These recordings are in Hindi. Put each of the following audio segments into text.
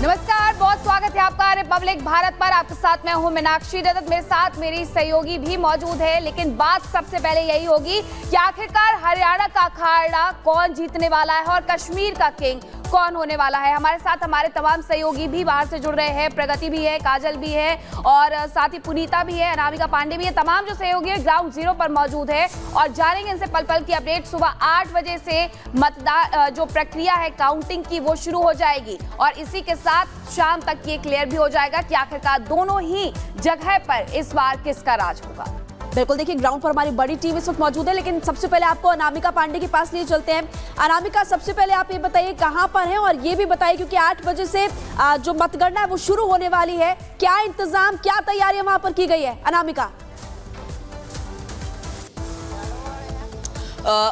नमस्कार, बहुत स्वागत है आपका रिपब्लिक भारत पर। आपके साथ मैं हूं मीनाक्षी दत्त, मेरे साथ मेरी सहयोगी भी मौजूद है। लेकिन बात सबसे पहले यही होगी कि आखिरकार हरियाणा का अखाड़ा कौन जीतने वाला है और कश्मीर का किंग कौन होने वाला है। हमारे साथ हमारे तमाम सहयोगी भी बाहर से जुड़ रहे हैं। प्रगति भी है, काजल भी है और साथ ही पुनीता भी है, अनामिका पांडे भी है। तमाम जो सहयोगी है ग्राउंड जीरो पर मौजूद है और जानेंगे इनसे पल पल की अपडेट। सुबह 8 बजे से मतदान जो प्रक्रिया है काउंटिंग की वो शुरू हो जाएगी और इसी के साथ शाम तक ये क्लियर भी हो जाएगा कि आखिरकार दोनों ही जगह पर इस बार किसका राज होगा। बिल्कुल, देखिए ग्राउंड पर हमारी बड़ी टीम इस वक्त मौजूद है, लेकिन सबसे पहले आपको अनामिका पांडे के पास लिए चलते हैं। अनामिका, सबसे पहले आप ये बताइए कहां पर हैं और ये भी बताइए क्योंकि 8 बजे से जो मतगणना है वो शुरू होने वाली है, क्या इंतजाम, क्या तैयारियां वहां पर की गई है। अनामिका।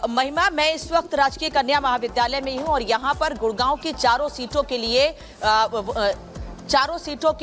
महिमा, मैं इस वक्त राजकीय कन्या महाविद्यालय में ही हूँ और यहाँ पर गुड़गांव की चारों सीटों के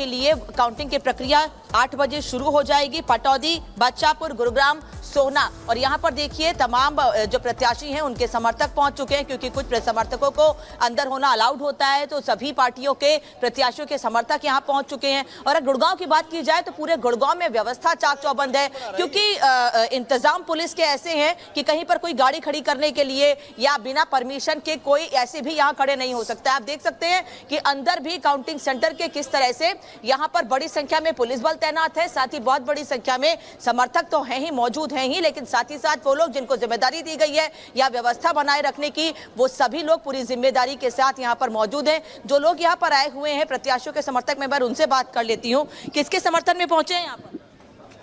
लिए काउंटिंग की प्रक्रिया 8 बजे शुरू हो जाएगी। पटौदी, बच्चापुर, गुरुग्राम, सोना और यहाँ पर देखिए तमाम जो प्रत्याशी हैं उनके समर्थक पहुंच चुके हैं, क्योंकि कुछ समर्थकों को अंदर होना अलाउड होता है, तो सभी पार्टियों के प्रत्याशियों के समर्थक यहाँ पहुंच चुके हैं। और अगर गुड़गांव की बात की जाए तो पूरे गुड़गांव में व्यवस्था चाक चौबंद है, क्योंकि इंतजाम पुलिस के ऐसे हैं कि कहीं पर कोई गाड़ी खड़ी करने के लिए या बिना परमिशन के कोई ऐसे भी यहाँ खड़े नहीं हो सकता। आप देख सकते हैं कि अंदर भी काउंटिंग सेंटर के किस तरह से यहाँ पर बड़ी संख्या में पुलिस बल तैनात है, साथ ही बहुत बड़ी संख्या में समर्थक तो हैं ही, मौजूद हैं ही, लेकिन साथ ही साथ वो लोग जिनको जिम्मेदारी दी गई है या व्यवस्था बनाए रखने की, वो सभी लोग पूरी जिम्मेदारी के साथ यहाँ पर मौजूद हैं। जो लोग यहाँ पर आए हुए हैं प्रत्याशियों के समर्थक, मैं बार उनसे बात कर लेती हूँ। किसके समर्थन में पहुंचे हैं यहाँ पर?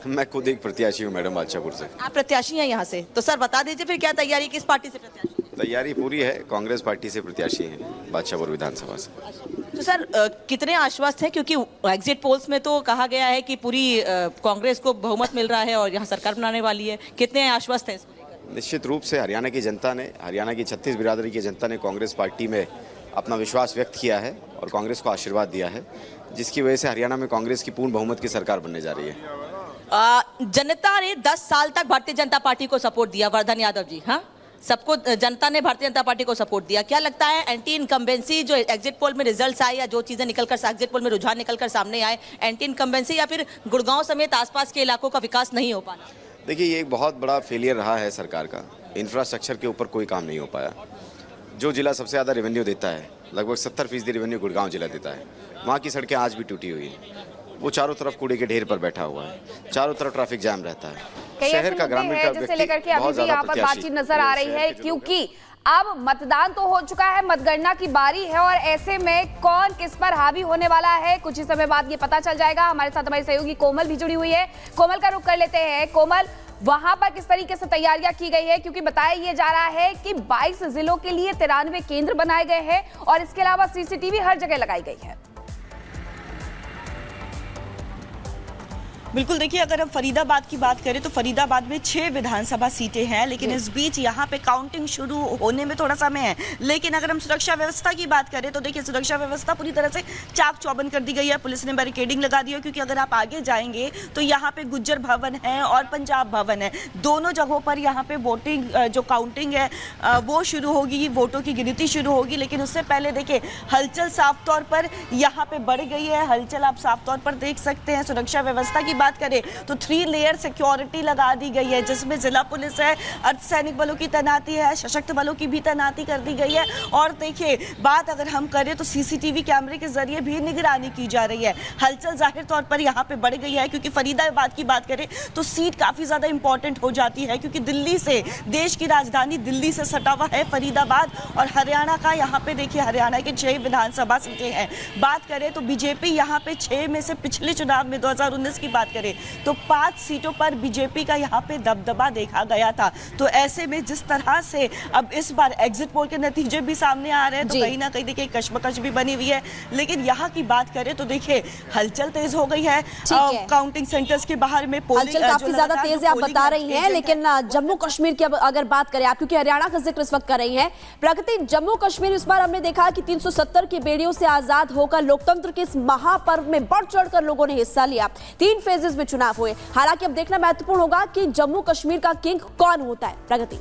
मैं खुद एक प्रत्याशी हूँ मैडम, बादशाहपुर से। आप प्रत्याशी हैं यहाँ से, तो सर बता दीजिए फिर क्या तैयारी, किस पार्टी से प्रत्याशी? तैयारी पूरी है, कांग्रेस पार्टी से प्रत्याशी हैं, बादशाहपुर विधानसभा से। तो सर कितने आश्वस्त हैं, क्योंकि एग्जिट पोल्स में तो कहा गया है कि पूरी कांग्रेस को बहुमत मिल रहा है और यहाँ सरकार बनाने वाली है, कितने आश्वस्त हैं इसको लेकर? निश्चित रूप से हरियाणा की जनता ने, हरियाणा की 36 बिरादरी की जनता ने कांग्रेस पार्टी में अपना विश्वास व्यक्त किया है और कांग्रेस को आशीर्वाद दिया है, जिसकी वजह से हरियाणा में कांग्रेस की पूर्ण बहुमत की सरकार बनने जा रही है। जनता ने 10 साल तक भारतीय जनता पार्टी को सपोर्ट दिया, वर्धन यादव जी, हाँ सबको जनता ने भारतीय जनता पार्टी को सपोर्ट दिया। क्या लगता है एंटी इनकम्बेंसी जो एग्जिट पोल में रिजल्ट्स आए या जो चीजें निकलकर एग्जिट पोल में रुझान निकलकर सामने आए, एंटी इनकम्बेंसी या फिर गुड़गांव समेत आसपास के इलाकों का विकास नहीं हो पाना? देखिए, ये एक बहुत बड़ा फेलियर रहा है सरकार का। इंफ्रास्ट्रक्चर के ऊपर कोई काम नहीं हो पाया। जो जिला सबसे ज़्यादा रेवेन्यू देता है, लगभग 70% रेवेन्यू गुड़गांव जिला देता है, वहाँ की सड़कें आज भी टूटी हुई हैं। वो चारों तरफ कूड़े के ढेर पर बैठा हुआ है, चारों तरफ ट्रैफिक जाम रहता है। शहर का, ग्रामीण का जिसे लेकर के अभी भी यहाँ पर बातचीत नजर आ रही है, क्योंकि अब मतदान तो हो चुका है, मतगणना की बारी है और ऐसे में कौन किस पर हावी होने वाला है कुछ ही समय बाद ये पता चल जाएगा। हमारे साथ हमारी सहयोगी कोमल भी जुड़ी हुई है, कोमल का रुख कर लेते हैं। कोमल, वहां पर किस तरीके से तैयारियां की गई है, क्योंकि बताया ये जा रहा है कि 22 जिलों के लिए 93 केंद्र बनाए गए हैं और इसके अलावा सीसीटीवी हर जगह लगाई गई है। बिल्कुल, देखिए अगर हम फरीदाबाद की बात करें तो फरीदाबाद में 6 विधानसभा सीटें हैं, लेकिन इस बीच यहाँ पे काउंटिंग शुरू होने में थोड़ा समय है। लेकिन अगर हम सुरक्षा व्यवस्था की बात करें तो देखिए सुरक्षा व्यवस्था पूरी तरह से चाक चौबंद कर दी गई है। पुलिस ने बैरिकेडिंग लगा दी है, क्योंकि अगर आप आगे जाएंगे तो यहाँ पे गुज्जर भवन है और पंजाब भवन है, दोनों जगहों पर यहाँ पे वोटिंग जो काउंटिंग है वो शुरू होगी, वोटों की गिनती शुरू होगी। लेकिन उससे पहले देखिए हलचल साफ तौर पर यहाँ पे बढ़ गई है, हलचल आप साफ तौर पर देख सकते हैं। सुरक्षा व्यवस्था की बात करें तो 3 लेयर सिक्योरिटी लगा दी गई है, जिसमें जिला पुलिस है, अर्धसैनिक बलों की तैनाती है, सशक्त बलों की भी तैनाती कर दी गई है। और देखिए बात अगर हम करें तो सीसीटीवी कैमरे के जरिए भी निगरानी की जा रही है। हलचल जाहिर तौर पर यहाँ पे बढ़ गई है, क्योंकि फरीदाबाद की बात करें तो सीट काफी ज्यादा इंपॉर्टेंट हो जाती है, क्योंकि दिल्ली से, देश की राजधानी दिल्ली से सटा हुआ है फरीदाबाद। और हरियाणा का यहाँ पे देखिए हरियाणा के 6 विधानसभा सीटें हैं। बात करें तो बीजेपी यहाँ पे 6 में से पिछले चुनाव में 2019 की बात करें तो 5 सीटों पर बीजेपी का यहाँ पे दबदबा देखा गया था। तो ऐसे में जिस तरह से अब इस बार एग्जिट पोल के नतीजे भी सामने आ रहे हैं तो कहीं ना कहीं देखिए कश्मकश भी बनी हुई है। लेकिन यहाँ की बात करें तो देखिए हलचल तेज हो गई है, काउंटिंग सेंटर्स के बाहर में हलचल काफी ज्यादा तेज है, आप बता रही हैं। लेकिन जम्मू कश्मीर की अगर बात करें आप, क्योंकि हरियाणा का जिक्र इस वक्त कर रही हैं, प्रगति, जम्मू कश्मीर इस बार हमने देखा कि 370 की बेड़ियों से आजाद होकर लोकतंत्र के इस महापर्व में बढ़ चढ़कर लोगों ने हिस्सा लिया। 3 फेजेस में चुनाव हुए। हालांकि अब देखना महत्वपूर्ण होगा कि जम्मू कश्मीर का किंग कौन होता है। प्रगति।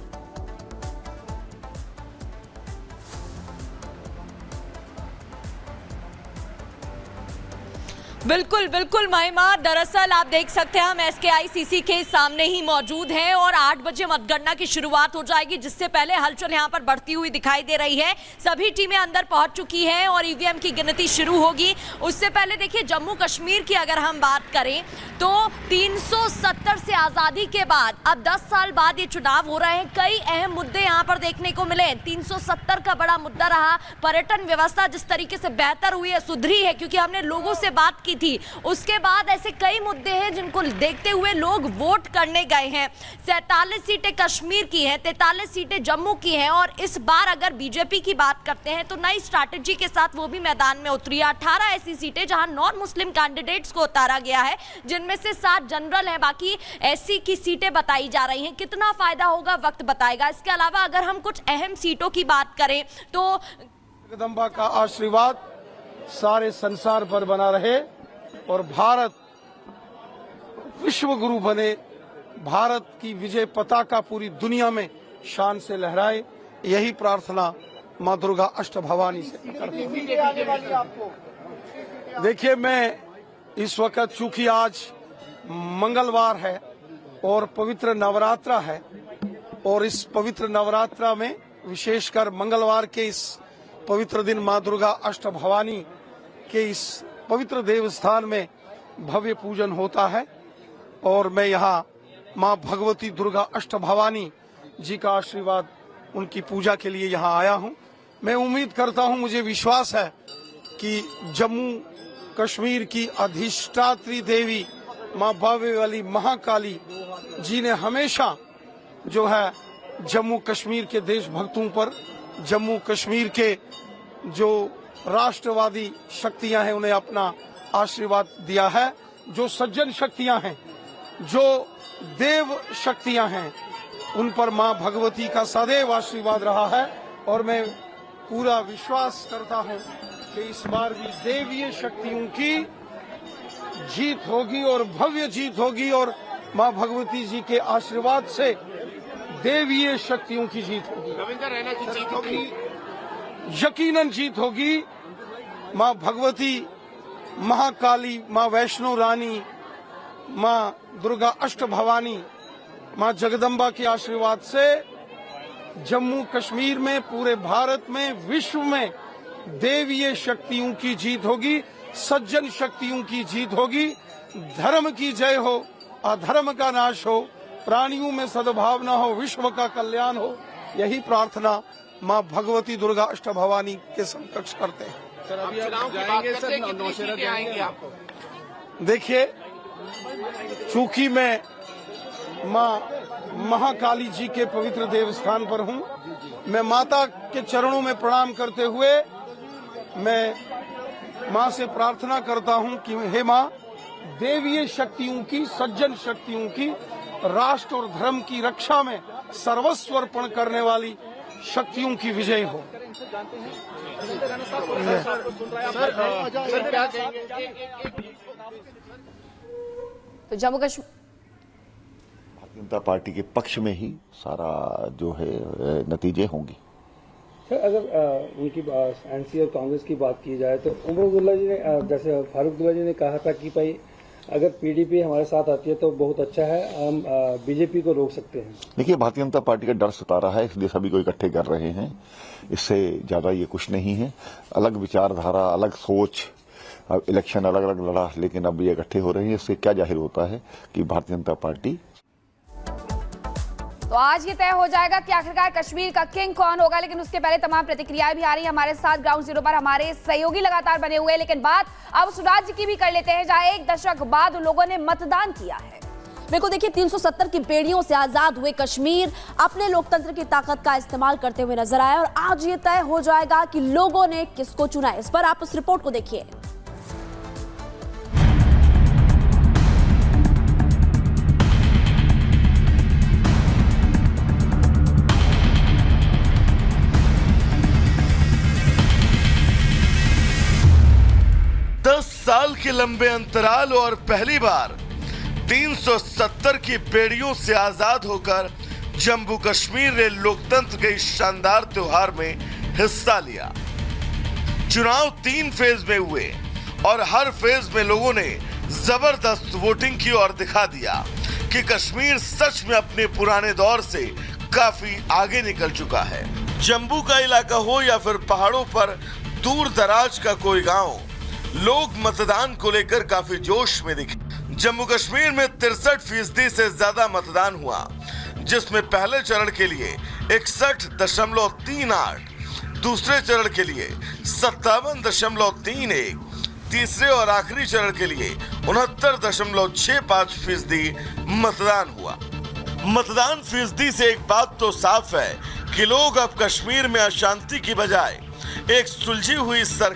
बिल्कुल बिल्कुल महिमा, दरअसल आप देख सकते हैं हम SKICC के सामने ही मौजूद हैं और 8 बजे मतगणना की शुरुआत हो जाएगी, जिससे पहले हलचल यहां पर बढ़ती हुई दिखाई दे रही है। सभी टीमें अंदर पहुंच चुकी हैं और EVM की गिनती शुरू होगी। उससे पहले देखिए जम्मू कश्मीर की अगर हम बात करें तो 370 से आजादी के बाद अब 10 साल बाद ये चुनाव हो रहे हैं। कई अहम मुद्दे यहाँ पर देखने को मिले। 370 का बड़ा मुद्दा रहा पर्यटन व्यवस्था, जिस तरीके से बेहतर हुई है, सुधरी है, क्योंकि हमने लोगों से बात की थी। उसके बाद ऐसे कई मुद्दे हैं जिनको देखते हुए लोग वोट करने गए हैं। 47 सीटें कश्मीर की हैं, 43 सीटें जम्मू की हैं और इस बार अगर बीजेपी की बात करते हैं तो नई स्ट्रैटेजी के साथ वो भी मैदान में उतरी है। 18 ऐसी सीटें जहां नॉन मुस्लिम कैंडिडेट्स को उतारा गया है, जिनमें से 7 जनरल हैं, बाकी एससी की सीटें बताई जा रही हैं। कितना फायदा होगा वक्त बताएगा। इसके अलावा अगर हम कुछ अहम सीटों की बात करें तो जगदम्बा का आशीर्वाद सारे संसार पर बना रहे और भारत विश्व गुरु बने, भारत की विजय पताका पूरी दुनिया में शान से लहराए, यही प्रार्थना मां दुर्गा अष्टभवानी से करते हैं। देखिए, मैं इस वक्त चूंकि आज मंगलवार है और पवित्र नवरात्रा है और इस पवित्र नवरात्रा में विशेषकर मंगलवार के इस पवित्र दिन मां दुर्गा अष्टभवानी के इस पवित्र देवस्थान में भव्य पूजन होता है और मैं यहाँ मां भगवती दुर्गा अष्टभवानी जी का आशीर्वाद, उनकी पूजा के लिए यहाँ आया हूँ। मैं उम्मीद करता हूँ, मुझे विश्वास है कि जम्मू कश्मीर की अधिष्ठात्री देवी मां बावे वाली महाकाली जी ने हमेशा जो है जम्मू कश्मीर के देशभक्तों पर, जम्मू कश्मीर के जो राष्ट्रवादी शक्तियां हैं उन्हें अपना आशीर्वाद दिया है। जो सज्जन शक्तियां हैं, जो देव शक्तियां हैं, उन पर मां भगवती का सदैव आशीर्वाद रहा है और मैं पूरा विश्वास करता हूं कि इस बार भी देवीय शक्तियों की जीत होगी और भव्य जीत होगी और मां भगवती जी के आशीर्वाद से देवीय शक्तियों की जीत होगी, यकीनन जीत होगी। मां भगवती, महाकाली, मां वैष्णो रानी, मां दुर्गा अष्टभवानी, मां जगदम्बा के आशीर्वाद से जम्मू कश्मीर में, पूरे भारत में, विश्व में देवीय शक्तियों की जीत होगी, सज्जन शक्तियों की जीत होगी। धर्म की जय हो, अधर्म का नाश हो, प्राणियों में सद्भावना हो, विश्व का कल्याण हो, यही प्रार्थना मां भगवती दुर्गा अष्टभवानी के समकक्ष करते हैं। सर, अभी आप जाएंगे सर, नौशेरा जाएंगे आपको? देखिए, चूंकि मैं मां महाकाली जी के पवित्र देवस्थान पर हूं, मैं माता के चरणों में प्रणाम करते हुए मैं मां से प्रार्थना करता हूं कि हे मां, देवीय शक्तियों की, सज्जन शक्तियों की, राष्ट्र और धर्म की रक्षा में सर्वस्व अर्पण करने वाली शक्तियों की विजय हो। तो जम्मू कश्मीर भारतीय जनता पार्टी के पक्ष में ही सारा जो है नतीजे होंगे। सर, अगर उनकी एनसी और कांग्रेस की बात की जाए तो उमर अब्दुल्ला जी ने, जैसे फारूक अब्दुल्ला जी ने कहा था कि भाई अगर पीडीपी हमारे साथ आती है तो बहुत अच्छा है, हम बीजेपी को रोक सकते हैं। देखिए, भारतीय जनता पार्टी का डर सता रहा है, इसलिए सभी को इकट्ठे कर रहे हैं। इससे ज्यादा ये कुछ नहीं है। अलग विचारधारा, अलग सोच, इलेक्शन अलग अलग लड़ा, लेकिन अब ये इकट्ठे हो रहे हैं। इससे क्या जाहिर होता है कि भारतीय जनता पार्टी, तो आज ये तय हो जाएगा कि आखिरकार कश्मीर का किंग कौन होगा। लेकिन उसके पहले तमाम प्रतिक्रियाएं भी आ रही हैं हमारे साथ ग्राउंड जीरो पर। हमारे सहयोगी लगातार बने हुए हैं, लेकिन बात अब सुराज की भी कर लेते हैं, जहां 1 दशक बाद उन लोगों ने मतदान किया है। बिल्कुल, देखिए 370 की बेड़ियों से आजाद हुए कश्मीर अपने लोकतंत्र की ताकत का इस्तेमाल करते हुए नजर आया और आज ये तय हो जाएगा कि लोगों ने किसको चुना है। इस पर आप उस रिपोर्ट को देखिए। साल के लंबे अंतराल और पहली बार 370 की बेड़ियों से आजाद होकर जम्मू कश्मीर ने लोकतंत्र के इस शानदार त्योहार में हिस्सा लिया। चुनाव 3 फेज में हुए और हर फेज में लोगों ने जबरदस्त वोटिंग की और दिखा दिया कि कश्मीर सच में अपने पुराने दौर से काफी आगे निकल चुका है। जम्मू का इलाका हो या फिर पहाड़ों पर दूर दराज का कोई गांव, लोग मतदान को लेकर काफी जोश में दिखे। जम्मू कश्मीर में 63% से ज्यादा मतदान हुआ, जिसमें पहले चरण के लिए 61.38, दूसरे चरण के लिए 57.31, तीसरे और आखिरी चरण के लिए 69.65% मतदान हुआ। मतदान फीसदी से एक बात तो साफ है कि लोग अब कश्मीर में अशांति की बजाय एक सुलझी हुई सरकार